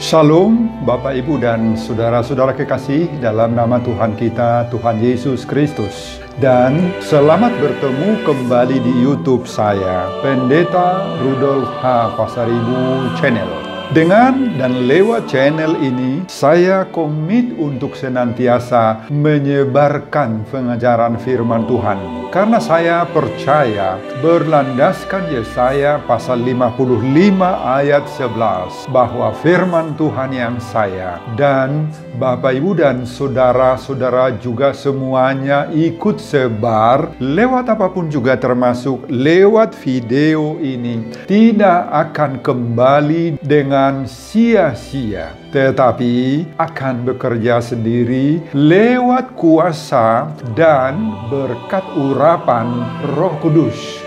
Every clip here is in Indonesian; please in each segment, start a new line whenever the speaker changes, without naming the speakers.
Shalom Bapak Ibu dan saudara-saudara kekasih dalam nama Tuhan kita, Tuhan Yesus Kristus. Dan selamat bertemu kembali di YouTube saya, Pendeta Rudolf H. Pasaribu Channel. Dengan dan lewat channel ini, saya komit untuk senantiasa menyebarkan pengajaran firman Tuhan. Karena saya percaya berlandaskan Yesaya pasal 55 ayat 11 bahwa firman Tuhan yang saya dan Bapak Ibu dan saudara-saudara juga semuanya ikut sebar lewat apapun juga termasuk lewat video ini tidak akan kembali dengan sia-sia, tetapi akan bekerja sendiri lewat kuasa dan berkat urapan Roh Kudus.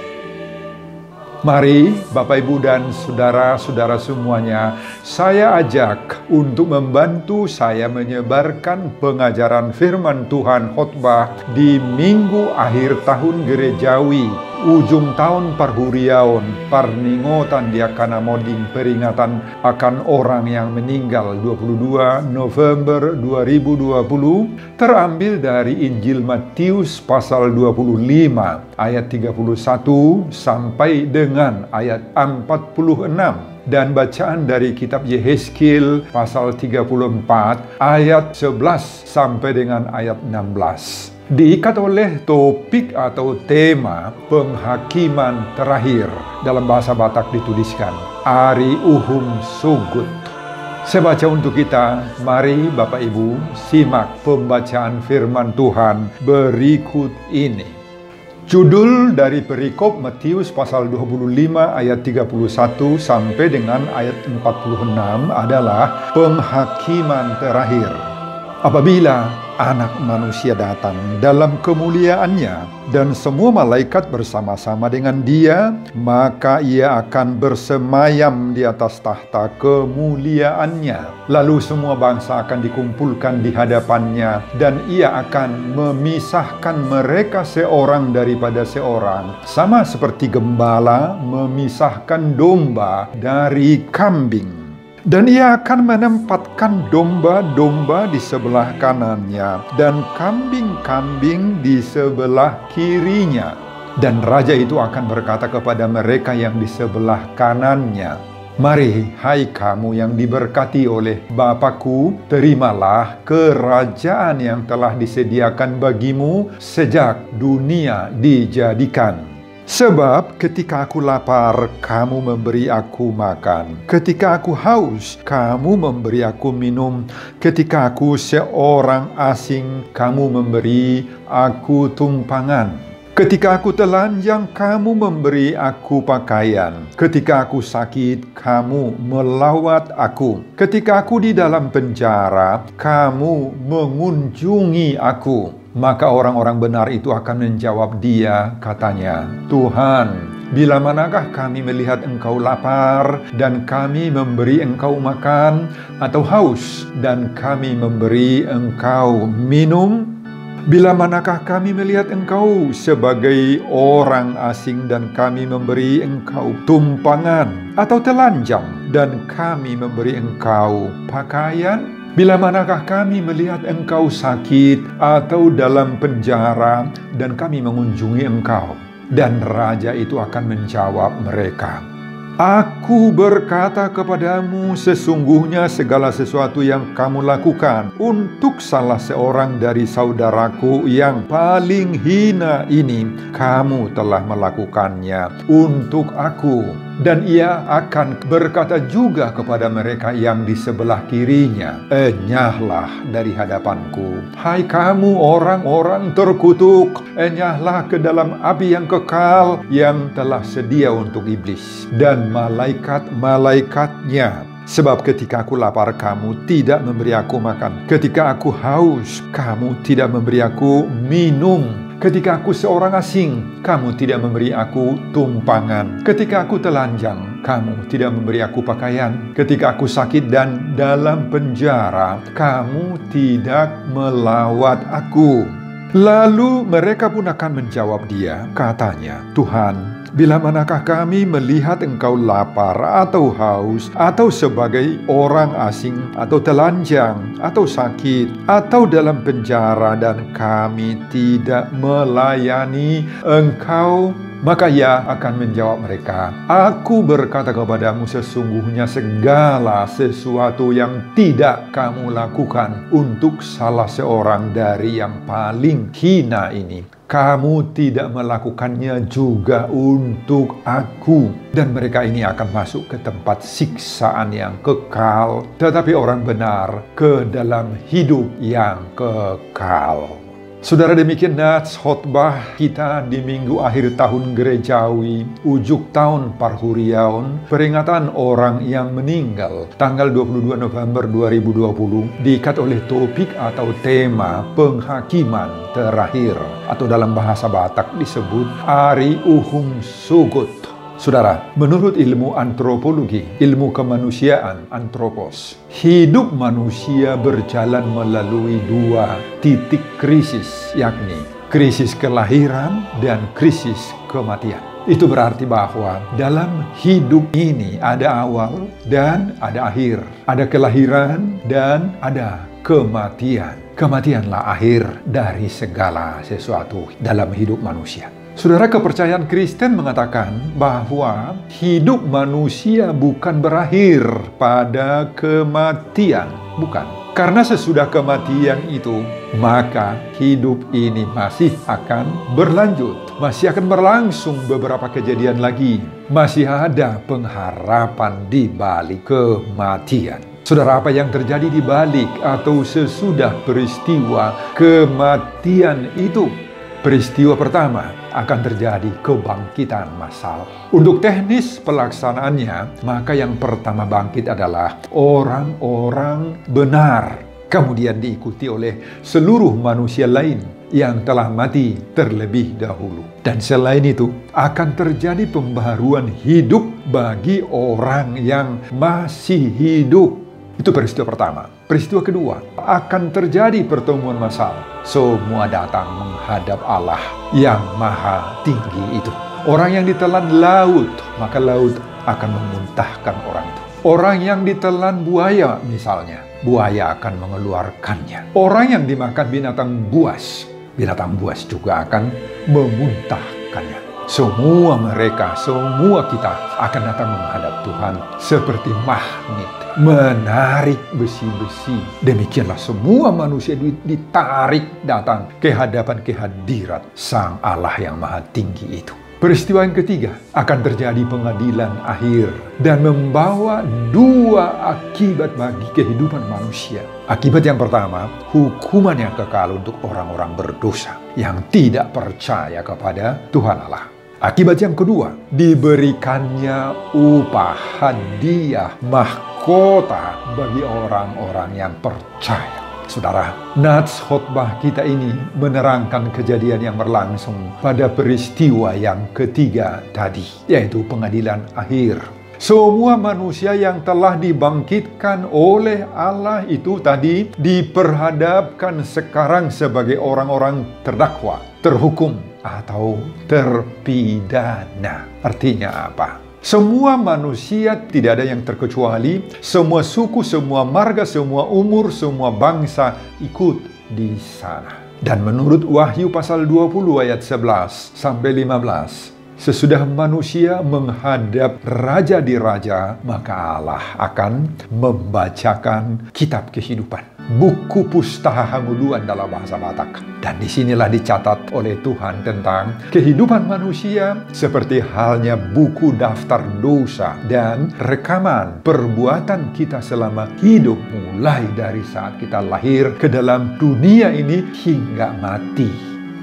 Mari Bapak Ibu dan saudara-saudara semuanya, saya ajak untuk membantu saya menyebarkan pengajaran firman Tuhan khotbah di minggu akhir tahun gerejawi, ujung tahun Parhuriaon, Parningotan Diakana Moding, peringatan akan orang yang meninggal 22 November 2020, terambil dari Injil Matius pasal 25 ayat 31 sampai dengan ayat 46 dan bacaan dari kitab Yehezkiel pasal 34 ayat 11 sampai dengan ayat 16. Diikat oleh topik atau tema penghakiman terakhir. Dalam bahasa Batak dituliskan Ari Uhum Sugut. Saya baca untuk kita. Mari Bapak Ibu simak pembacaan firman Tuhan berikut ini. Judul dari perikop Matius pasal 25 ayat 31 sampai dengan ayat 46 adalah penghakiman terakhir. Apabila Anak Manusia datang dalam kemuliaannya dan semua malaikat bersama-sama dengan dia, maka ia akan bersemayam di atas tahta kemuliaannya. Lalu semua bangsa akan dikumpulkan di hadapannya dan ia akan memisahkan mereka seorang daripada seorang, sama seperti gembala memisahkan domba dari kambing. Dan ia akan menempatkan domba-domba di sebelah kanannya dan kambing-kambing di sebelah kirinya. Dan raja itu akan berkata kepada mereka yang di sebelah kanannya, "Mari, hai kamu yang diberkati oleh Bapakku, terimalah kerajaan yang telah disediakan bagimu sejak dunia dijadikan. Sebab ketika aku lapar, kamu memberi aku makan. Ketika aku haus, kamu memberi aku minum. Ketika aku seorang asing, kamu memberi aku tumpangan. Ketika aku telanjang, kamu memberi aku pakaian. Ketika aku sakit, kamu melawat aku. Ketika aku di dalam penjara, kamu mengunjungi aku." Maka orang-orang benar itu akan menjawab dia, katanya, "Tuhan, bila manakah kami melihat engkau lapar dan kami memberi engkau makan, atau haus dan kami memberi engkau minum? Bila manakah kami melihat engkau sebagai orang asing dan kami memberi engkau tumpangan, atau telanjang dan kami memberi engkau pakaian? Bila manakah kami melihat engkau sakit atau dalam penjara dan kami mengunjungi engkau?" Dan raja itu akan menjawab mereka, "Aku berkata kepadamu, sesungguhnya segala sesuatu yang kamu lakukan untuk salah seorang dari saudaraku yang paling hina ini, kamu telah melakukannya untuk aku." Dan ia akan berkata juga kepada mereka yang di sebelah kirinya, "Enyahlah dari hadapanku, hai kamu orang-orang terkutuk, enyahlah ke dalam api yang kekal yang telah sedia untuk iblis dan malaikat-malaikatnya. Sebab ketika aku lapar, kamu tidak memberi aku makan. Ketika aku haus, kamu tidak memberi aku minum. Ketika aku seorang asing, kamu tidak memberi aku tumpangan. Ketika aku telanjang, kamu tidak memberi aku pakaian. Ketika aku sakit dan dalam penjara, kamu tidak melawat aku." Lalu mereka pun akan menjawab dia, katanya, "Tuhan, bila manakah kami melihat engkau lapar atau haus, atau sebagai orang asing, atau telanjang, atau sakit, atau dalam penjara, dan kami tidak melayani engkau? Maka ia akan menjawab mereka, aku berkata kepadamu, sesungguhnya segala sesuatu yang tidak kamu lakukan untuk salah seorang dari yang paling hina ini, kamu tidak melakukannya juga untuk aku. Dan mereka ini akan masuk ke tempat siksaan yang kekal, tetapi orang benar ke dalam hidup yang kekal. Saudara, demikian nats khotbah kita di minggu akhir tahun gerejawi, ujuk tahun Parhuriaun, peringatan orang yang meninggal, tanggal 22 November 2020, diikat oleh topik atau tema penghakiman terakhir, atau dalam bahasa Batak disebut Ari Uhung Sugut. Saudara, menurut ilmu antropologi, ilmu kemanusiaan, antropos, hidup manusia berjalan melalui dua titik krisis, yakni krisis kelahiran dan krisis kematian. Itu berarti bahwa dalam hidup ini ada awal dan ada akhir, ada kelahiran dan ada kematian. Kematianlah akhir dari segala sesuatu dalam hidup manusia. Saudara, kepercayaan Kristen mengatakan bahwa hidup manusia bukan berakhir pada kematian. Bukan. Karena sesudah kematian itu, maka hidup ini masih akan berlanjut. Masih akan berlangsung beberapa kejadian lagi. Masih ada pengharapan di balik kematian. Saudara, apa yang terjadi di balik atau sesudah peristiwa kematian itu? Peristiwa pertama, akan terjadi kebangkitan massal. Untuk teknis pelaksanaannya, maka yang pertama bangkit adalah orang-orang benar. Kemudian diikuti oleh seluruh manusia lain yang telah mati terlebih dahulu. Dan selain itu, akan terjadi pembaharuan hidup bagi orang yang masih hidup. Itu peristiwa pertama. Peristiwa kedua, akan terjadi pertemuan massal. Semua datang menghadap Allah yang maha tinggi itu. Orang yang ditelan laut, maka laut akan memuntahkan orang itu. Orang yang ditelan buaya misalnya, buaya akan mengeluarkannya. Orang yang dimakan binatang buas juga akan memuntahkannya. Semua mereka, semua kita akan datang menghadap Tuhan seperti magnet, menarik besi-besi. Demikianlah semua manusia ditarik datang ke hadapan kehadirat Sang Allah yang maha tinggi itu. Peristiwa yang ketiga, akan terjadi pengadilan akhir dan membawa dua akibat bagi kehidupan manusia. Akibat yang pertama, hukuman yang kekal untuk orang-orang berdosa yang tidak percaya kepada Tuhan Allah. Akibat yang kedua, diberikannya upah, hadiah, mahkota bagi orang-orang yang percaya. Saudara, nats khotbah kita ini menerangkan kejadian yang berlangsung pada peristiwa yang ketiga tadi, yaitu pengadilan akhir. Semua manusia yang telah dibangkitkan oleh Allah itu tadi diperhadapkan sekarang sebagai orang-orang terdakwa, terhukum, atau terpidana. Artinya apa? Semua manusia, tidak ada yang terkecuali, semua suku, semua marga, semua umur, semua bangsa ikut di sana. Dan menurut Wahyu pasal 20 ayat 11 sampai 15, sesudah manusia menghadap Raja di Raja, maka Allah akan membacakan kitab kehidupan. Buku Pustaha Hanguluan dalam bahasa Batak. Dan disinilah dicatat oleh Tuhan tentang kehidupan manusia seperti halnya buku daftar dosa dan rekaman perbuatan kita selama hidup, mulai dari saat kita lahir ke dalam dunia ini hingga mati.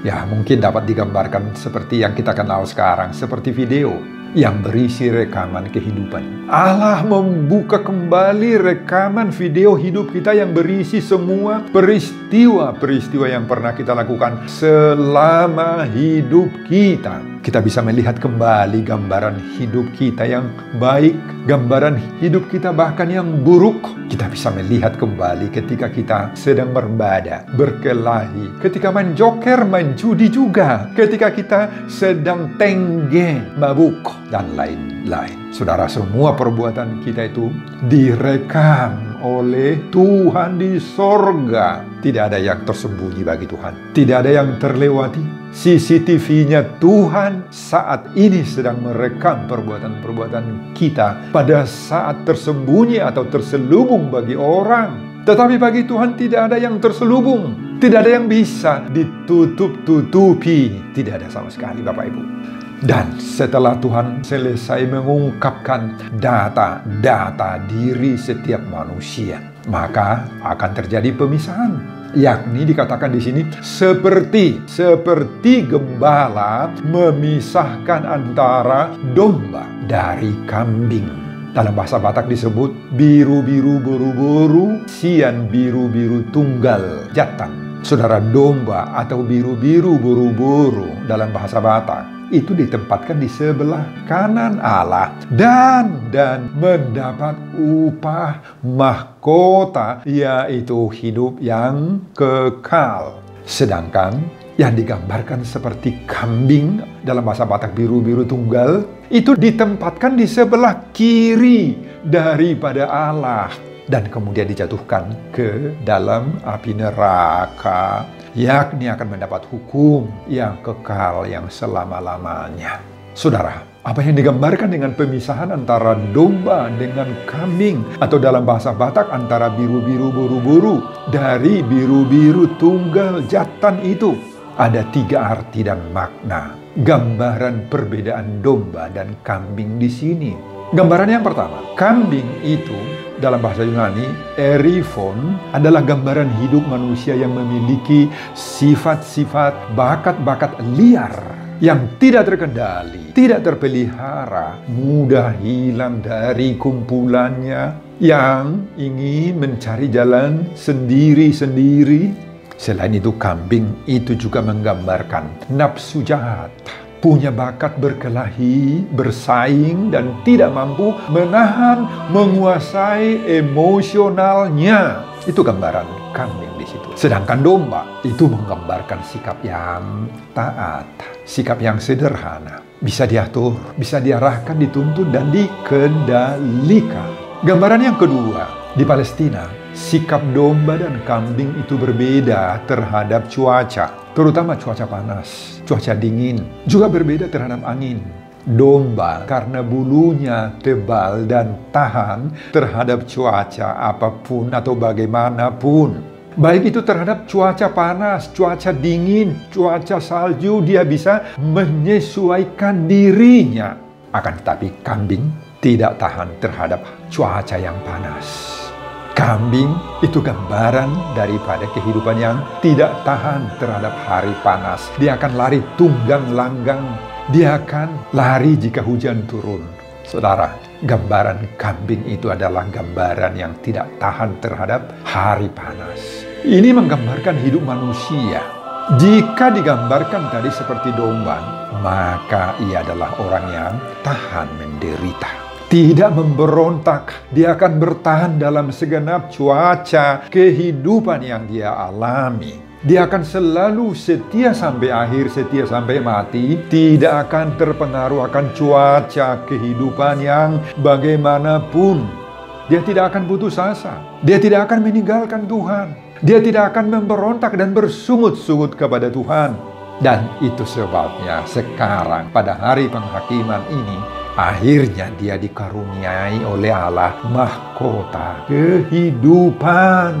Ya, mungkin dapat digambarkan seperti yang kita kenal sekarang, seperti video yang berisi rekaman kehidupan. Allah membuka kembali rekaman video hidup kita yang berisi semua peristiwa-peristiwa yang pernah kita lakukan selama hidup kita. kita bisa melihat kembali gambaran hidup kita yang baik, gambaran hidup kita bahkan yang buruk. Kita bisa melihat kembali ketika kita sedang berbada, berkelahi, ketika main joker, main judi juga, ketika kita sedang tengge, mabuk, dan lain-lain. Saudara, semua perbuatan kita itu direkam oleh Tuhan di sorga. Tidak ada yang tersembunyi bagi Tuhan. Tidak ada yang terlewati. CCTV-nya Tuhan saat ini sedang merekam perbuatan-perbuatan kita pada saat tersembunyi atau terselubung bagi orang. Tetapi bagi Tuhan tidak ada yang terselubung. Tidak ada yang bisa ditutup-tutupi. Tidak ada sama sekali, Bapak Ibu. Dan setelah Tuhan selesai mengungkapkan data diri setiap manusia, maka akan terjadi pemisahan. Yakni dikatakan di sini seperti gembala memisahkan antara domba dari kambing. Dalam bahasa Batak disebut biru-biru boru-boru, sian biru-biru tunggal jantan. Saudara, domba atau biru-biru boru-boru dalam bahasa Batak itu ditempatkan di sebelah kanan Allah dan mendapat upah mahkota, yaitu hidup yang kekal. Sedangkan yang digambarkan seperti kambing dalam bahasa Batak biru-biru tunggal itu ditempatkan di sebelah kiri daripada Allah dan kemudian dijatuhkan ke dalam api neraka, yakni akan mendapat hukum yang kekal yang selama-lamanya. Saudara, apa yang digambarkan dengan pemisahan antara domba dengan kambing, atau dalam bahasa Batak antara biru-biru boru-boru dari biru-biru tunggal jantan itu, ada 3 arti dan makna. Gambaran perbedaan domba dan kambing di sini. Gambaran yang pertama, kambing itu dalam bahasa Yunani, erifon, adalah gambaran hidup manusia yang memiliki sifat-sifat, bakat-bakat liar yang tidak terkendali, tidak terpelihara, mudah hilang dari kumpulannya, yang ingin mencari jalan sendiri-sendiri. Selain itu, kambing itu juga menggambarkan nafsu jahat, punya bakat berkelahi, bersaing, dan tidak mampu menahan, menguasai emosionalnya. Itu gambaran kambing di situ. Sedangkan domba itu menggambarkan sikap yang taat, sikap yang sederhana, bisa diatur, bisa diarahkan, dituntun, dan dikendalikan. Gambaran yang kedua, di Palestina, sikap domba dan kambing itu berbeda terhadap cuaca, terutama cuaca panas, cuaca dingin, juga berbeda terhadap angin. Domba karena bulunya tebal dan tahan terhadap cuaca apapun atau bagaimanapun. Baik itu terhadap cuaca panas, cuaca dingin, cuaca salju, dia bisa menyesuaikan dirinya. Akan tetapi kambing tidak tahan terhadap cuaca yang panas. Kambing itu gambaran daripada kehidupan yang tidak tahan terhadap hari panas. Dia akan lari tunggang langgang. Dia akan lari jika hujan turun. Saudara, gambaran kambing itu adalah gambaran yang tidak tahan terhadap hari panas. Ini menggambarkan hidup manusia. Jika digambarkan tadi seperti domba, maka ia adalah orang yang tahan menderita. Tidak memberontak, dia akan bertahan dalam segenap cuaca kehidupan yang dia alami. Dia akan selalu setia sampai akhir, setia sampai mati. Tidak akan terpengaruh akan cuaca kehidupan yang bagaimanapun. Dia tidak akan putus asa. Dia tidak akan meninggalkan Tuhan. Dia tidak akan memberontak dan bersungut-sungut kepada Tuhan. Dan itu sebabnya sekarang pada hari penghakiman ini, akhirnya dia dikaruniai oleh Allah mahkota kehidupan.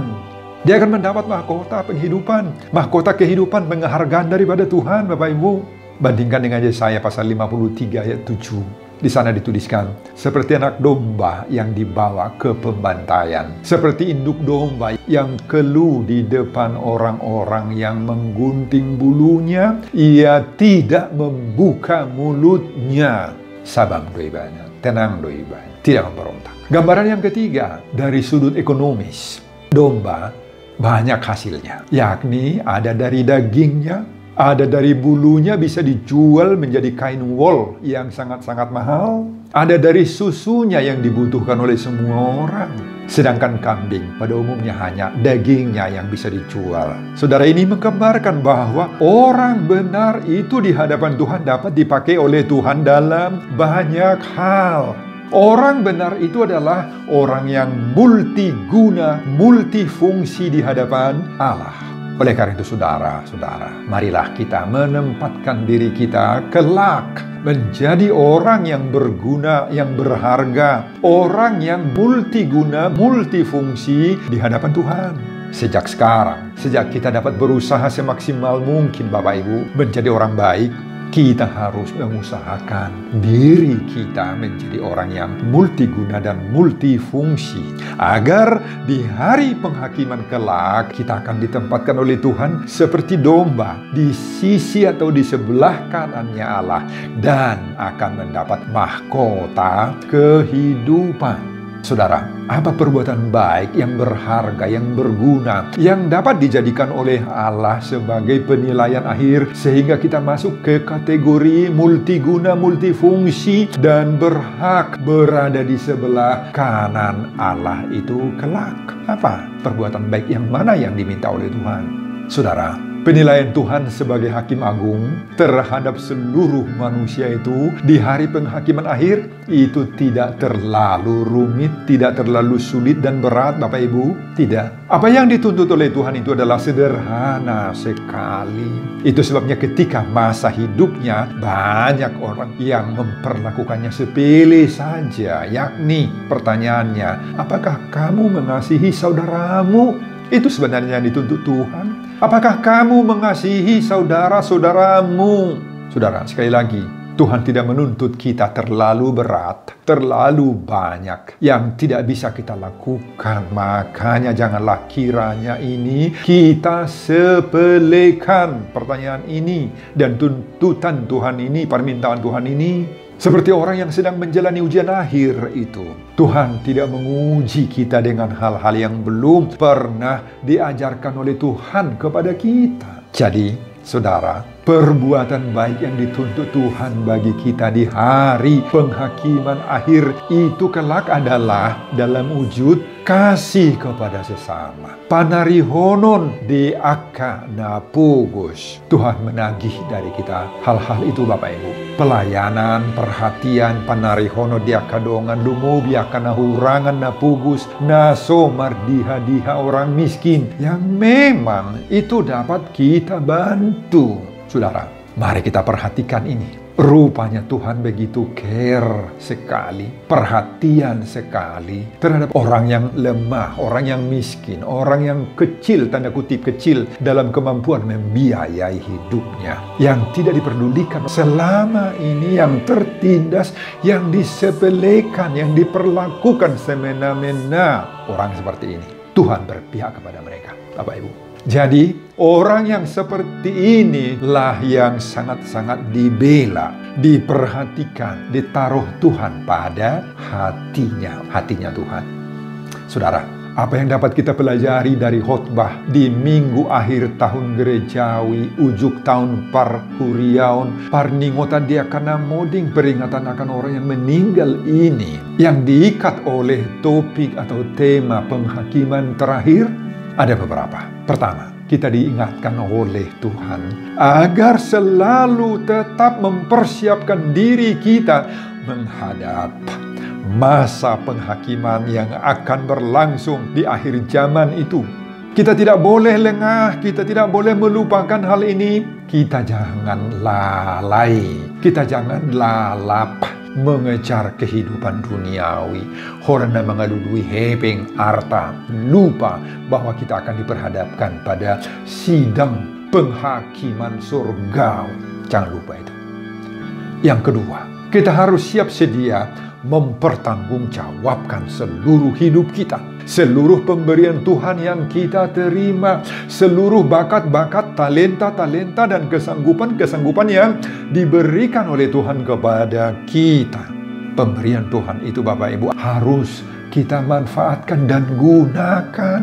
Dia akan mendapat mahkota penghidupan, mahkota kehidupan, penghargaan daripada Tuhan, Bapak Ibu. Bandingkan dengan Yesaya pasal 53 ayat 7. Di sana dituliskan, seperti anak domba yang dibawa ke pembantaian, seperti induk domba yang keluh di depan orang-orang yang menggunting bulunya, ia tidak membuka mulutnya. Sabam doibanya, tenang doibanya, tidak memberontak. Gambaran yang ketiga, dari sudut ekonomis, domba banyak hasilnya, yakni ada dari dagingnya, Ada dari bulunya bisa dijual menjadi kain wol yang sangat-sangat mahal. Ada dari susunya yang dibutuhkan oleh semua orang. Sedangkan kambing pada umumnya hanya dagingnya yang bisa dijual. Saudara, ini menggambarkan bahwa orang benar itu di hadapan Tuhan dapat dipakai oleh Tuhan dalam banyak hal. Orang benar itu adalah orang yang multiguna, multifungsi di hadapan Allah. Oleh karena itu saudara-saudara, marilah kita menempatkan diri kita kelak menjadi orang yang berguna, yang berharga, orang yang multiguna, multifungsi di hadapan Tuhan. Sejak sekarang, sejak kita dapat berusaha semaksimal mungkin Bapak Ibu menjadi orang baik, kita harus mengusahakan diri kita menjadi orang yang multiguna dan multifungsi, agar di hari penghakiman kelak kita akan ditempatkan oleh Tuhan seperti domba di sisi atau di sebelah kanannya Allah, dan akan mendapat mahkota kehidupan. Saudara, apa perbuatan baik yang berharga, yang berguna, yang dapat dijadikan oleh Allah sebagai penilaian akhir sehingga kita masuk ke kategori multiguna, multifungsi, dan berhak berada di sebelah kanan Allah itu kelak? Apa perbuatan baik yang mana yang diminta oleh Tuhan? Saudara, penilaian Tuhan sebagai hakim agung terhadap seluruh manusia itu di hari penghakiman akhir itu tidak terlalu rumit, tidak terlalu sulit dan berat Bapak Ibu. Tidak. Apa yang dituntut oleh Tuhan itu adalah sederhana sekali. Itu sebabnya ketika masa hidupnya banyak orang yang memperlakukannya sepele saja. Yakni pertanyaannya, apakah kamu mengasihi saudaramu? Itu sebenarnya yang dituntut Tuhan. Apakah kamu mengasihi saudara-saudaramu? Saudara, sekali lagi, Tuhan tidak menuntut kita terlalu berat, terlalu banyak yang tidak bisa kita lakukan. Makanya janganlah kiranya ini kita sepelekan pertanyaan ini dan tuntutan Tuhan ini, permintaan Tuhan ini. Seperti orang yang sedang menjalani ujian akhir itu. Tuhan tidak menguji kita dengan hal-hal yang belum pernah diajarkan oleh Tuhan kepada kita. Jadi, saudara, perbuatan baik yang dituntut Tuhan bagi kita di hari penghakiman akhir itu kelak adalah dalam wujud kasih kepada sesama. Panarihonon de akka napugos. Tuhan menagih dari kita hal-hal itu Bapak Ibu. Pelayanan, perhatian, panarihono de akka dongan lumubi akka nahurangan napugus naso mardiha-diha orang miskin yang memang itu dapat kita bantu. Saudara, mari kita perhatikan ini. Rupanya Tuhan begitu care sekali, perhatian sekali terhadap orang yang lemah, orang yang miskin, orang yang kecil, tanda kutip kecil, dalam kemampuan membiayai hidupnya. Yang tidak diperdulikan selama ini, yang tertindas, yang disepelekan, yang diperlakukan semena-mena. Orang seperti ini, Tuhan berpihak kepada mereka, Bapak Ibu. Jadi, orang yang seperti inilah yang sangat-sangat dibela, diperhatikan, ditaruh Tuhan pada hatinya Tuhan. Saudara, apa yang dapat kita pelajari dari khotbah di minggu akhir tahun gerejawi, ujuk tahun parhuriaun, parningota dia karena moding peringatan akan orang yang meninggal ini, yang diikat oleh topik atau tema penghakiman terakhir? Ada beberapa. Pertama, kita diingatkan oleh Tuhan agar selalu tetap mempersiapkan diri kita menghadap masa penghakiman yang akan berlangsung di akhir zaman itu. Kita tidak boleh lengah, kita tidak boleh melupakan hal ini. Kita jangan lalai, kita jangan lalap mengejar kehidupan duniawi. Horna mengalului hepeng arta, lupa bahwa kita akan diperhadapkan pada sidang penghakiman surgawi. Jangan lupa itu. Yang kedua, kita harus siap sedia mempertanggungjawabkan seluruh hidup kita, seluruh pemberian Tuhan yang kita terima, seluruh bakat-bakat, talenta-talenta, dan kesanggupan-kesanggupan yang diberikan oleh Tuhan kepada kita. Pemberian Tuhan itu Bapak Ibu harus kita manfaatkan dan gunakan.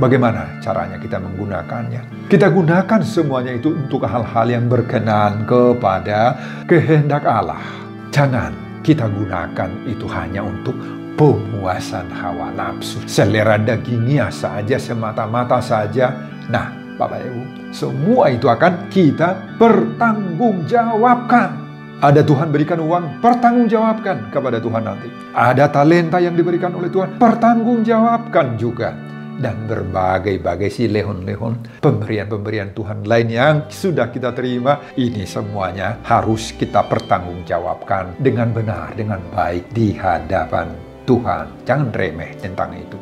Bagaimana caranya kita menggunakannya? Kita gunakan semuanya itu untuk hal-hal yang berkenan kepada kehendak Allah. Jangan kita gunakan itu hanya untuk pemuasan hawa nafsu, selera dagingnya saja, semata-mata saja. Nah, Bapak Ibu, semua itu akan kita pertanggungjawabkan. Ada Tuhan berikan uang, pertanggungjawabkan kepada Tuhan nanti. Ada talenta yang diberikan oleh Tuhan, pertanggungjawabkan juga. Dan berbagai-bagai lehon-lehon pemberian-pemberian Tuhan lain yang sudah kita terima, ini semuanya harus kita pertanggungjawabkan dengan benar, dengan baik di hadapan Tuhan. Jangan remeh tentang itu.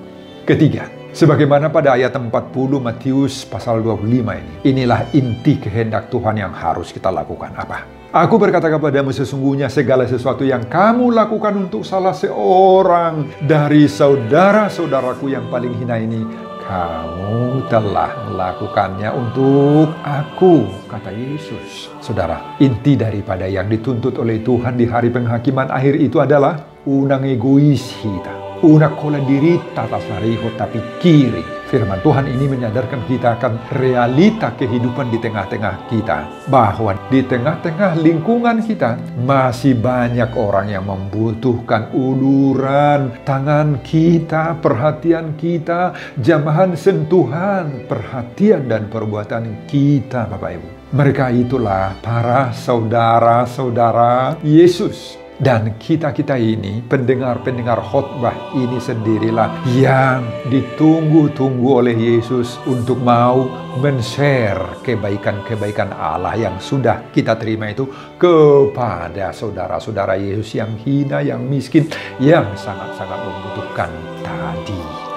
Ketiga, sebagaimana pada ayat 40 Matius pasal 25 ini, inilah inti kehendak Tuhan yang harus kita lakukan. Apa? Aku berkata kepadamu, sesungguhnya segala sesuatu yang kamu lakukan untuk salah seorang dari saudara-saudaraku yang paling hina ini, kamu telah melakukannya untuk aku, kata Yesus. Saudara, inti daripada yang dituntut oleh Tuhan di hari penghakiman akhir itu adalah unang egois kita. Una kola diri tata sariho tapi kiri. Firman Tuhan ini menyadarkan kita akan realita kehidupan di tengah-tengah kita. Bahwa di tengah-tengah lingkungan kita masih banyak orang yang membutuhkan uluran tangan kita, perhatian kita, jamahan sentuhan, perhatian dan perbuatan kita, Bapak Ibu. Mereka itulah para saudara-saudara Yesus. Dan kita-kita ini, pendengar-pendengar khotbah ini sendirilah yang ditunggu-tunggu oleh Yesus untuk mau men-share kebaikan-kebaikan Allah yang sudah kita terima itu kepada saudara-saudara Yesus yang hina, yang miskin, yang sangat-sangat membutuhkan tadi.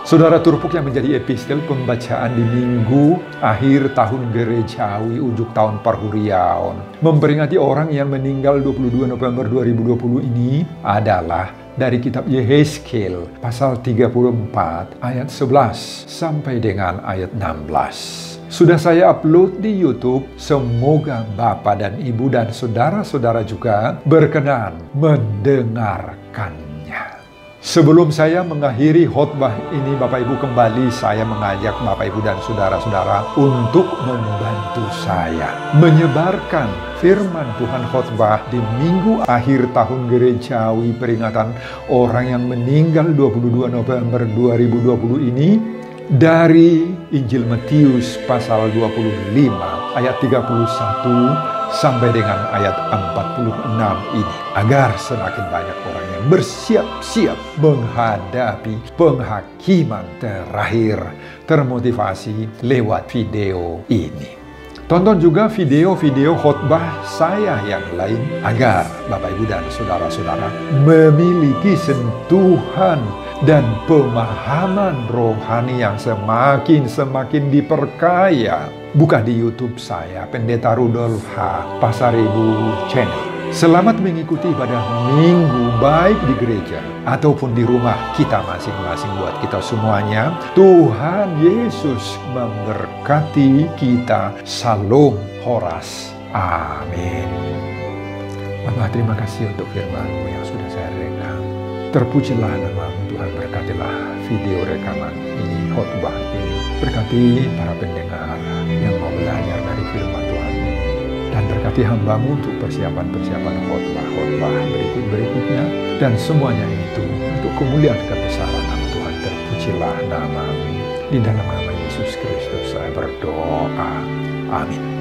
Saudara, Turpuk yang menjadi epistel pembacaan di minggu akhir tahun gerejawi ujuk tahun Parhuriaon memperingati orang yang meninggal 22 November 2020 ini adalah dari kitab Yehezkiel pasal 34 ayat 11 sampai dengan ayat 16. Sudah saya upload di YouTube, semoga Bapak dan Ibu dan saudara-saudara juga berkenan mendengarkan. Sebelum saya mengakhiri khotbah ini, Bapak Ibu, kembali saya mengajak Bapak Ibu dan saudara-saudara untuk membantu saya menyebarkan firman Tuhan khotbah di minggu akhir tahun gerejawi peringatan orang yang meninggal 22 November 2020 ini dari Injil Matius pasal 25 ayat 31 sampai dengan ayat 46 ini, agar semakin banyak orang yang bersiap-siap menghadapi penghakiman terakhir, termotivasi lewat video ini. Tonton juga video-video khotbah saya yang lain agar Bapak Ibu dan saudara-saudara memiliki sentuhan dan pemahaman rohani yang semakin diperkaya. Buka di YouTube saya, Pendeta Rudolf H. Pasaribu Channel. Selamat mengikuti ibadah minggu baik di gereja ataupun di rumah kita masing-masing buat kita semuanya. Tuhan Yesus memberkati kita. Salam Horas. Amin. Bapa, terima kasih untuk firman-Mu yang sudah saya rekam. Terpujilah nama-Mu Tuhan, berkatilah video rekaman ini, khotbah ini. Berkati para pendengar yang mau belajar dari firman Tuhan. Dan berkati hamba-Mu untuk persiapan-persiapan khotbah berikutnya. Dan semuanya itu untuk kemuliaan kebesaran nama Tuhan. Terpujilah nama-Mu. Di dalam nama Yesus Kristus saya berdoa. Amin.